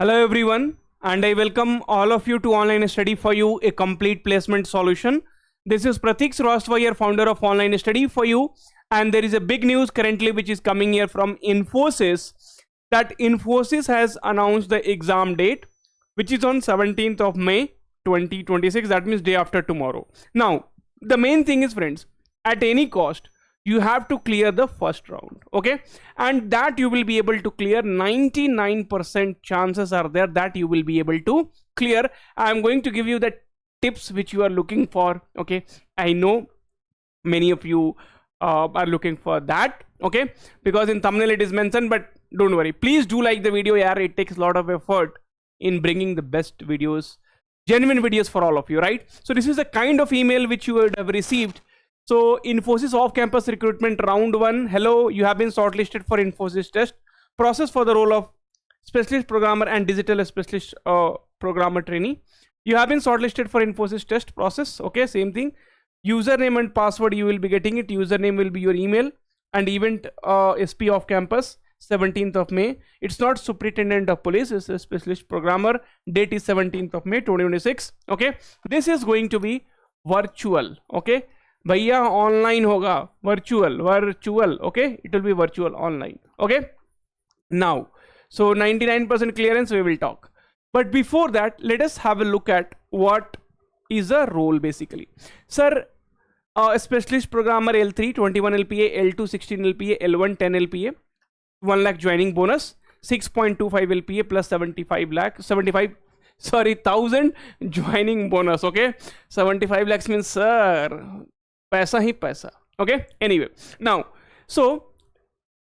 Hello everyone, and I welcome all of you to Online Study for You, a complete placement solution. This is Pratik Srivastava, founder of Online Study for You, and there is a big news currently which is coming here from Infosys that Infosys has announced the exam date, which is on 17th of May 2026. That means day after tomorrow. Now, the main thing is, friends, at any cost, you have to clear the first round, okay, and that you will be able to clear. 99% chances are there that you will be able to clear. I am going to give you the tips which you are looking for, okay. I know many of you are looking for that, okay, because in thumbnail it is mentioned, but don't worry, please do like the video. Yeah, it takes a lot of effort in bringing the best videos, genuine videos for all of you, right? So this is the kind of email which you would have received. So Infosys off-campus recruitment round 1. Hello, you have been shortlisted for Infosys test process for the role of specialist programmer and digital specialist programmer trainee. You have been shortlisted for Infosys test process. Okay, same thing. Username and password you will be getting it. Username will be your email, and event SP off campus 17th of May. It's not superintendent of police, it's a specialist programmer. Date is 17th of May 2026. Okay, this is going to be virtual. Okay, भैया online होगा, virtual, okay, it will be virtual online. Okay, now, so 99% clearance we will talk, but before that let us have a look at what is a role basically. Sir, specialist programmer L3 21 LPA, L2 16 LPA, L1 10 LPA, 1 lakh joining bonus, 6.25 LPA plus 75,000 joining bonus. Okay, 75 lakhs means, sir, paisa hi paisa. Okay, anyway, now, so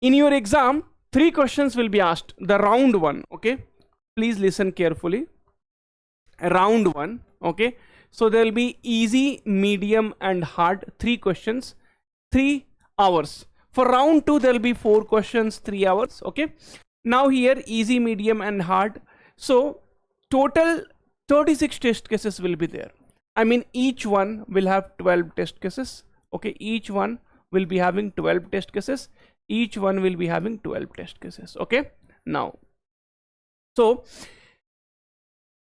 in your exam 3 questions will be asked. The round 1, okay, please listen carefully. Round 1, okay, so there will be easy, medium and hard, 3 questions, 3 hours. For round 2 there will be 4 questions, 3 hours. Okay, now here easy, medium and hard, so total 36 test cases will be there. I mean, each one will have 12 test cases. Okay, each one will be having 12 test cases. Each one will be having 12 test cases. Okay, now, so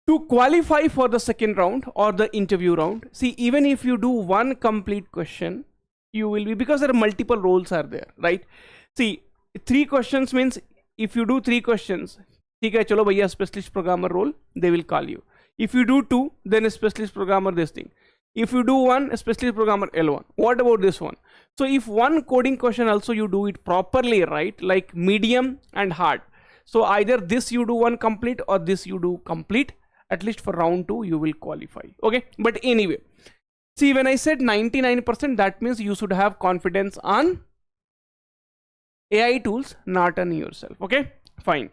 to qualify for the second round or the interview round, see, even if you do one complete question, you will be, because there are multiple roles are there, right? See, 3 questions means if you do 3 questions, ठीक है, चलो भैया specialist programmer role, they will call you. If you do 2, then a specialist programmer this thing. If you do 1, a specialist programmer L1. What about this one? So if one coding question also you do it properly, right, like medium and hard, so either this you do one complete or this you do complete, at least for round 2 you will qualify. Okay, but anyway, see, when I said 99%, that means you should have confidence on AI tools, not on yourself. Okay, fine.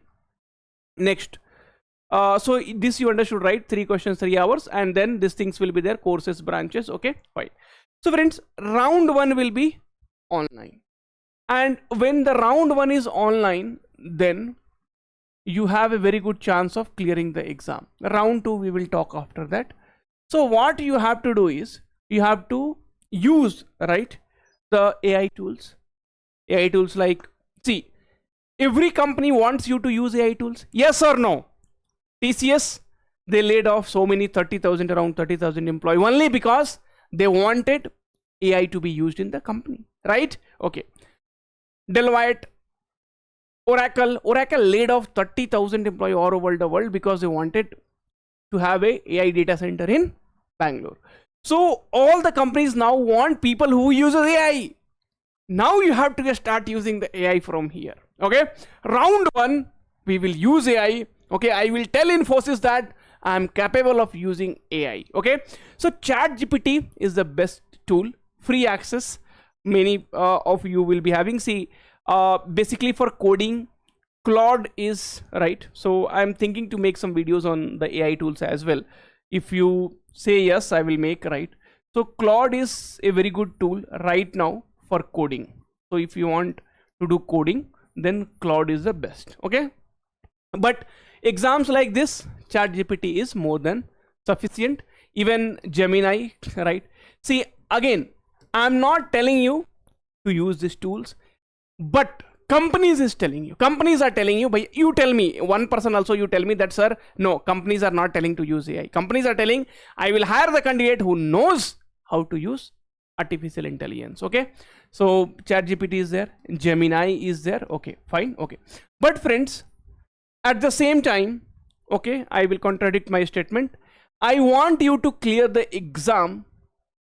Next, so this you understood, right? 3 questions, 3 hours, and then these things will be there, courses, branches. Okay, fine. So friends, round 1 will be online, and when the round 1 is online, then you have a very good chance of clearing the exam. Round 2 we will talk after that. So what you have to do is you have to use, right, the AI tools. AI tools, like, see, every company wants you to use AI tools, yes or no? TCS, they laid off so many, 30,000, around 30,000 employees, only because they wanted AI to be used in the company, right? Okay. Deloitte, Oracle laid off 30,000 employees all over the world because they wanted to have a AI data center in Bangalore. So all the companies now want people who use AI. Now you have to start using the AI from here. Okay, round 1 we will use AI. Okay, I will tell Infosys that I am capable of using AI. Okay, so ChatGPT is the best tool, free access. Many of you will be having. See, basically for coding, Claude is, right. So I'm thinking to make some videos on the AI tools as well. If you say yes, I will make, right. So Claude is a very good tool right now for coding. So if you want to do coding, then Claude is the best. Okay, but exams like this, ChatGPT is more than sufficient. Even Gemini, right? See, again, I'm not telling you to use these tools, but companies is telling you, companies are telling you, but you tell me, one person also you tell me that, sir, no, companies are not telling to use AI. Companies are telling, I will hire the candidate who knows how to use artificial intelligence. Okay, so ChatGPT is there, Gemini is there. Okay, fine. Okay, but friends, at the same time, okay, I will contradict my statement. I want you to clear the exam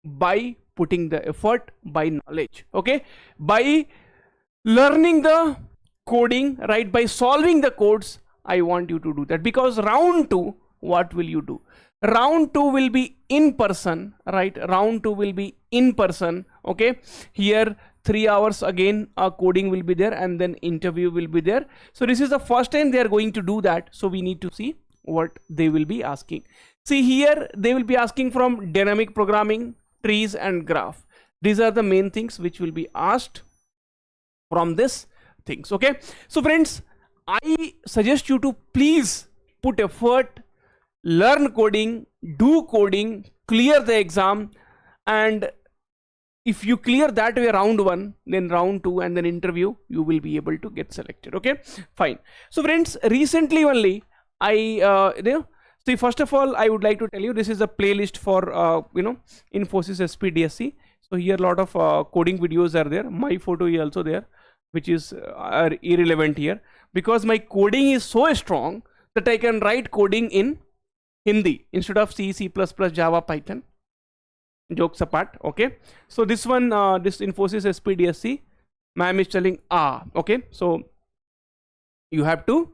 by putting the effort, by knowledge. Okay, by learning the coding, right, by solving the codes. I want you to do that, because round 2, what will you do? Round 2 will be in person, right? Round 2 will be in person. Okay, here 3 hours again coding will be there, and then interview will be there. So this is the first time they are going to do that, so we need to see what they will be asking. See, here they will be asking from dynamic programming, trees and graph. These are the main things which will be asked from this things. Okay, so friends, I suggest you to please put effort, learn coding, do coding, clear the exam, and if you clear that way round 1, then round 2 and then interview, you will be able to get selected. Okay, fine. So friends, recently only see, first of all, I would like to tell you, this is a playlist for Infosys SP DSE. So here a lot of coding videos are there. My photo is also there, which is irrelevant here, because my coding is so strong that I can write coding in Hindi instead of C, C++, Java, Python. Jokes apart. Okay, so this one, this Infosys SPDSC, ma'am is telling okay, so you have to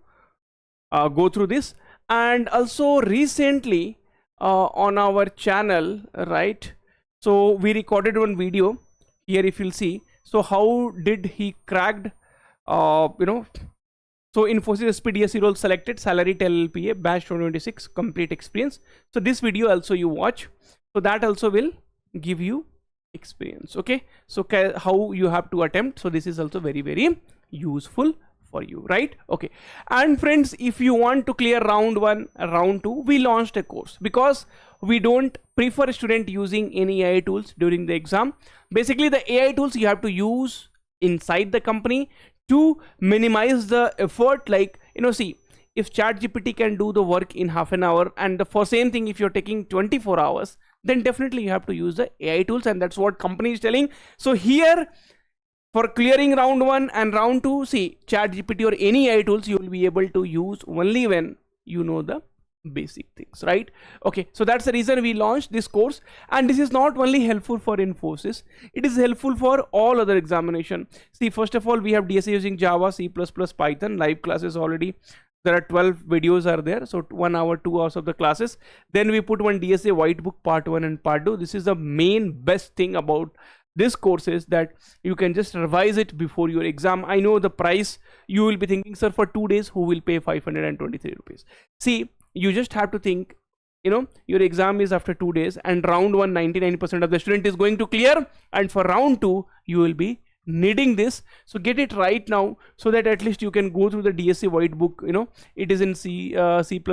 go through this. And also recently on our channel, right, so we recorded one video here, if you'll see. So how did he cracked so Infosys SPDSC role selected, salary tell LPA, batch 2026, complete experience. So this video also you watch, so that also will give you experience. Okay, so how you have to attempt. So this is also very, very useful for you, right? Okay, and friends, if you want to clear round 1, round 2, we launched a course, because we don't prefer student using any AI tools during the exam. Basically, the AI tools you have to use inside the company to minimize the effort. Like, see, if ChatGPT can do the work in half an hour, and for same thing, if you're taking 24 hours, then definitely you have to use the AI tools, and that's what company is telling. So here, for clearing round 1 and round 2, see, ChatGPT or any AI tools you will be able to use only when you know the basic things, right? Okay, so that's the reason we launched this course, and this is not only helpful for Infosys, it is helpful for all other examination. See, first of all, we have DSE using Java, C++, Python, live classes already. There are 12 videos are there, so 1 hour, 2 hours of the classes. Then we put one DSA white book part 1 and part 2. This is the main best thing about this course, is that you can just revise it before your exam. I know the price, you will be thinking, sir, for 2 days who will pay 523 rupees? See, you just have to think, your exam is after 2 days, and round 1 99% of the student is going to clear, and for round 2 you will be needing this. So get it right now, so that at least you can go through the DSA white book. It is in C, C++,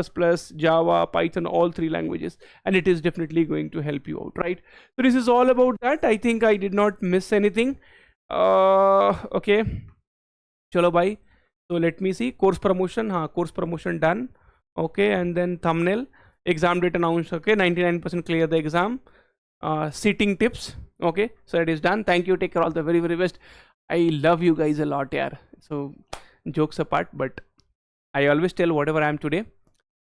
Java, Python, all 3 languages, and it is definitely going to help you out, right? So this is all about that. I think I did not miss anything. Okay, chalo bhai. So let me see, course promotion, course promotion done. Okay, and then thumbnail, exam date announced. Okay, 99% clear the exam. Seating tips. Okay, so it is done. Thank you, take care, all the very, very best. I love you guys a lot, yeah. So jokes apart, but I always tell, whatever I am today,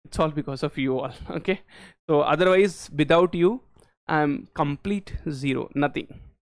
it's all because of you all. Okay, so otherwise, without you, I'm complete zero, nothing.